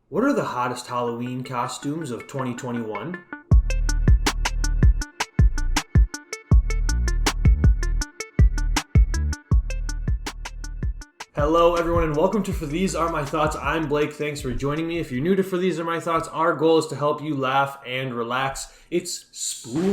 What are the hottest Halloween costumes of 2021? Hello everyone and welcome to For These Are My Thoughts. I'm Blake. Thanks for joining me. If you're new to For These Are My Thoughts, our goal is to help you laugh and relax. It's spooky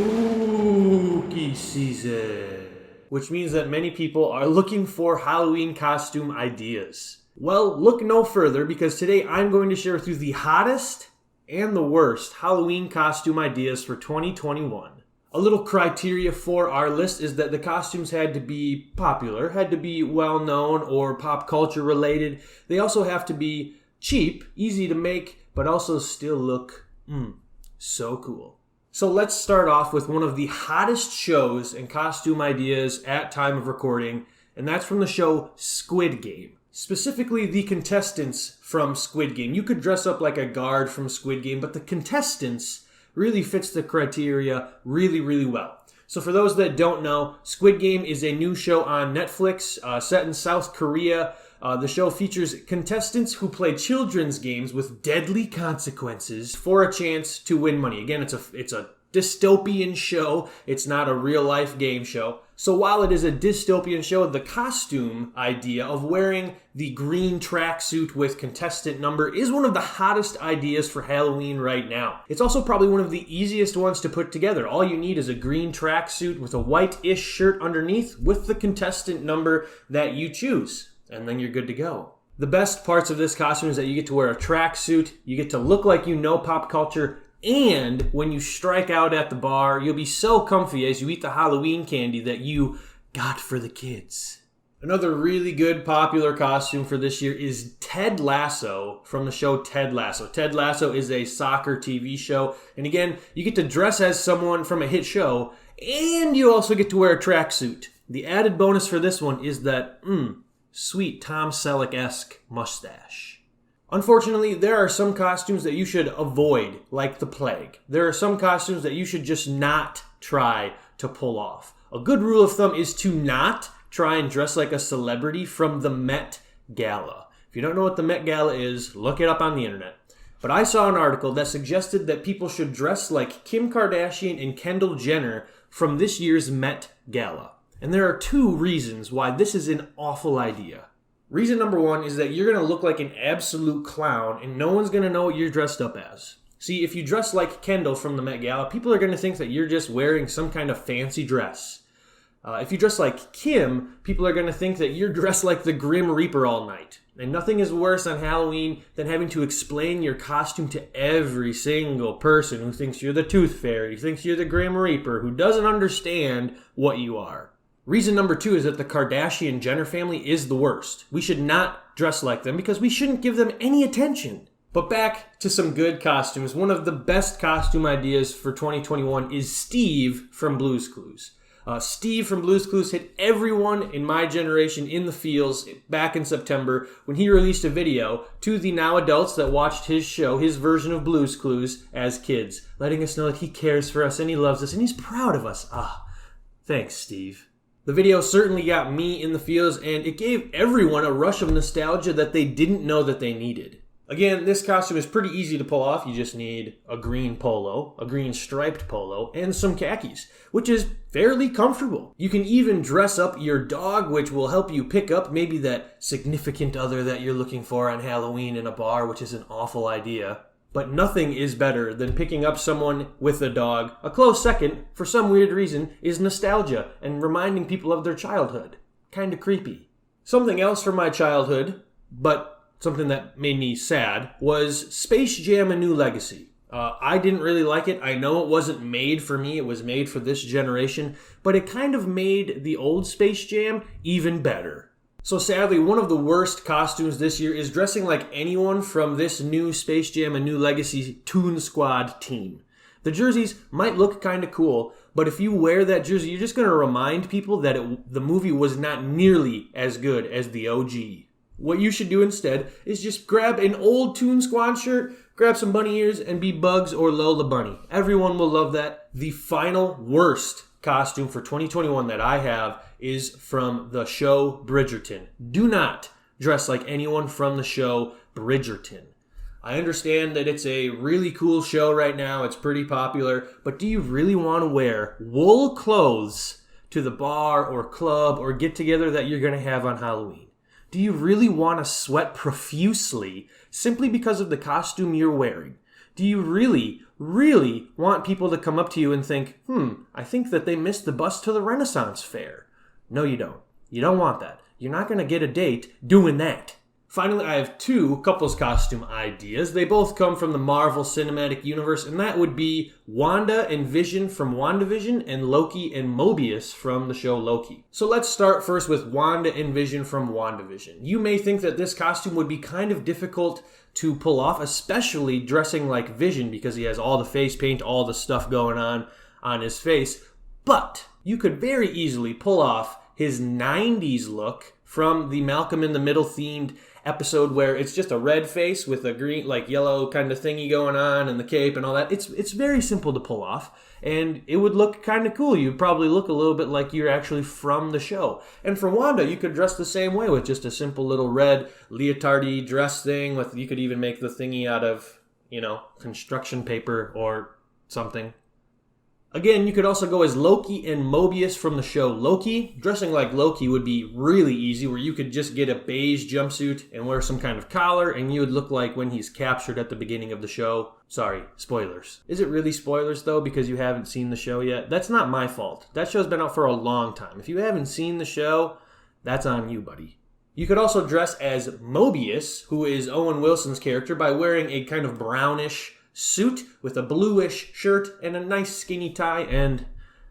season, which means that many people are looking for Halloween costume ideas. Well, look no further because today I'm going to share with you the hottest and the worst Halloween costume ideas for 2021. A little criteria for our list is that the costumes had to be popular, had to be well-known or pop culture related. They also have to be cheap, easy to make, but also still look so cool. So let's start off with one of the hottest shows and costume ideas at time of recording, and that's from the show Squid Game. Specifically, the contestants from Squid Game. You could dress up like a guard from Squid Game, but the contestants really fits the criteria really well. So for those that don't know, Squid Game is a new show on Netflix set in South Korea. The show features contestants who play children's games with deadly consequences for a chance to win money. Again, it's a dystopian show. It's not a real-life game show. So while it is a dystopian show, the costume idea of wearing the green tracksuit with contestant number is one of the hottest ideas for Halloween right now. It's also probably one of the easiest ones to put together. All you need is a green tracksuit with a white-ish shirt underneath with the contestant number that you choose, and then you're good to go. The best parts of this costume is that you get to wear a tracksuit, you get to look like you know pop culture, and when you strike out at the bar, you'll be so comfy as you eat the Halloween candy that you got for the kids. Another really good popular costume for this year is Ted Lasso from the show Ted Lasso. Ted Lasso is a soccer TV show. And again, you get to dress as someone from a hit show, and you also get to wear a tracksuit. The added bonus for this one is that, sweet Tom Selleck-esque mustache. Unfortunately, there are some costumes that you should avoid, like the plague. There are some costumes that you should just not try to pull off. A good rule of thumb is to not try and dress like a celebrity from the Met Gala. If you don't know what the Met Gala is, look it up on the internet. But I saw an article that suggested that people should dress like Kim Kardashian and Kendall Jenner from this year's Met Gala. And there are two reasons why this is an awful idea. Reason number one is that you're going to look like an absolute clown and no one's going to know what you're dressed up as. See, if you dress like Kendall from the Met Gala, people are going to think that you're just wearing some kind of fancy dress. If you dress like Kim, people are going to think that you're dressed like the Grim Reaper all night. And nothing is worse on Halloween than having to explain your costume to every single person who thinks you're the Tooth Fairy, who thinks you're the Grim Reaper, who doesn't understand what you are. Reason number two is that the Kardashian-Jenner family is the worst. We should not dress like them because we shouldn't give them any attention. But back to some good costumes. One of the best costume ideas for 2021 is Steve from Blue's Clues. Steve from Blue's Clues hit everyone in my generation in the feels back in September when he released a video to the now adults that watched his show, his version of Blue's Clues as kids, letting us know that he cares for us and he loves us and he's proud of us. Thanks, Steve. The video certainly got me in the feels, and it gave everyone a rush of nostalgia that they didn't know that they needed. Again, this costume is pretty easy to pull off. You just need a green polo, a green striped polo, and some khakis, which is fairly comfortable. You can even dress up your dog, which will help you pick up maybe that significant other that you're looking for on Halloween in a bar, which is an awful idea. But nothing is better than picking up someone with a dog. A close second, for some weird reason, is nostalgia and reminding people of their childhood. Kinda creepy. Something else from my childhood, but something that made me sad, was Space Jam: A New Legacy. I didn't really like it. I know it wasn't made for me. It was made for this generation. But it kind of made the old Space Jam even better. So sadly, one of the worst costumes this year is dressing like anyone from this new Space Jam: A New Legacy Toon Squad team. The jerseys might look kind of cool, but if you wear that jersey, you're just going to remind people that the movie was not nearly as good as the OG. What you should do instead is just grab an old Toon Squad shirt, grab some bunny ears, and be Bugs or Lola Bunny. Everyone will love that. The final worst costume for 2021 that I have is from the show Bridgerton. Do not dress like anyone from the show Bridgerton. I understand that it's a really cool show right now. It's pretty popular. But do you really want to wear wool clothes to the bar or club or get together that you're going to have on Halloween? Do you really want to sweat profusely simply because of the costume you're wearing? Do you really want people to come up to you and think, I think that they missed the bus to the Renaissance Fair? No, you don't. You don't want that. You're not going to get a date doing that. Finally, I have two couples costume ideas. They both come from the Marvel Cinematic Universe, and that would be Wanda and Vision from Wandavision and Loki and Mobius from the show Loki. So let's start first with Wanda and Vision from Wandavision. You may think that this costume would be kind of difficult to pull off, especially dressing like Vision because he has all the face paint, all the stuff going on his face. But you could very easily pull off his 90s look from the Malcolm in the Middle themed episode where it's just a red face with a green, like yellow kind of thingy going on and the cape and all that. It's very simple to pull off, and it would look kind of cool. You'd probably look a little bit like you're actually from the show. And for Wanda, you could dress the same way with just a simple little red leotard-y dress thing. You could even make the thingy out of, construction paper or something. Again, you could also go as Loki and Mobius from the show Loki. Dressing like Loki would be really easy, where you could just get a beige jumpsuit and wear some kind of collar, and you would look like when he's captured at the beginning of the show. Sorry, spoilers. Is it really spoilers, though, because you haven't seen the show yet? That's not my fault. That show's been out for a long time. If you haven't seen the show, that's on you, buddy. You could also dress as Mobius, who is Owen Wilson's character, by wearing a kind of brownish suit with a bluish shirt and a nice skinny tie and,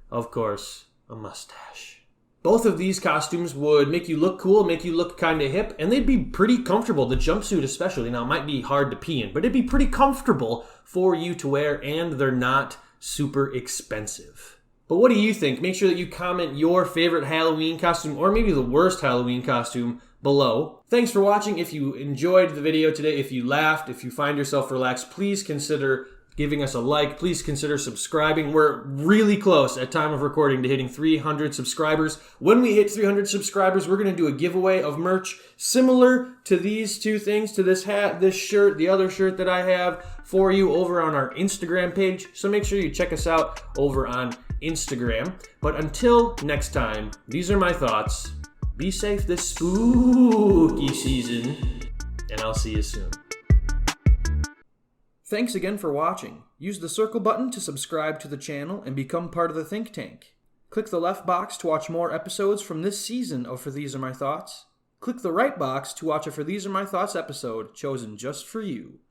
of course, a mustache. Both of these costumes would make you look cool, make you look kind of hip, and they'd be pretty comfortable. The jumpsuit especially. Now, it might be hard to pee in, but it'd be pretty comfortable for you to wear, and they're not super expensive. But what do you think? Make sure that you comment your favorite Halloween costume, or maybe the worst Halloween costume, below. Thanks for watching. If you enjoyed the video today, if you laughed, if you find yourself relaxed, please consider giving us a like. Please consider subscribing. We're really close at time of recording to hitting 300 subscribers. When we hit 300 subscribers, we're going to do a giveaway of merch similar to these two things, to this hat, this shirt, the other shirt that I have for you over on our Instagram page. So make sure you check us out over on Instagram. But until next time, these are my thoughts. Be safe this spooky season, and I'll see you soon. Thanks again for watching. Use the circle button to subscribe to the channel and become part of the think tank. Click the left box to watch more episodes from this season of For These Are My Thoughts. Click the right box to watch a For These Are My Thoughts episode chosen just for you.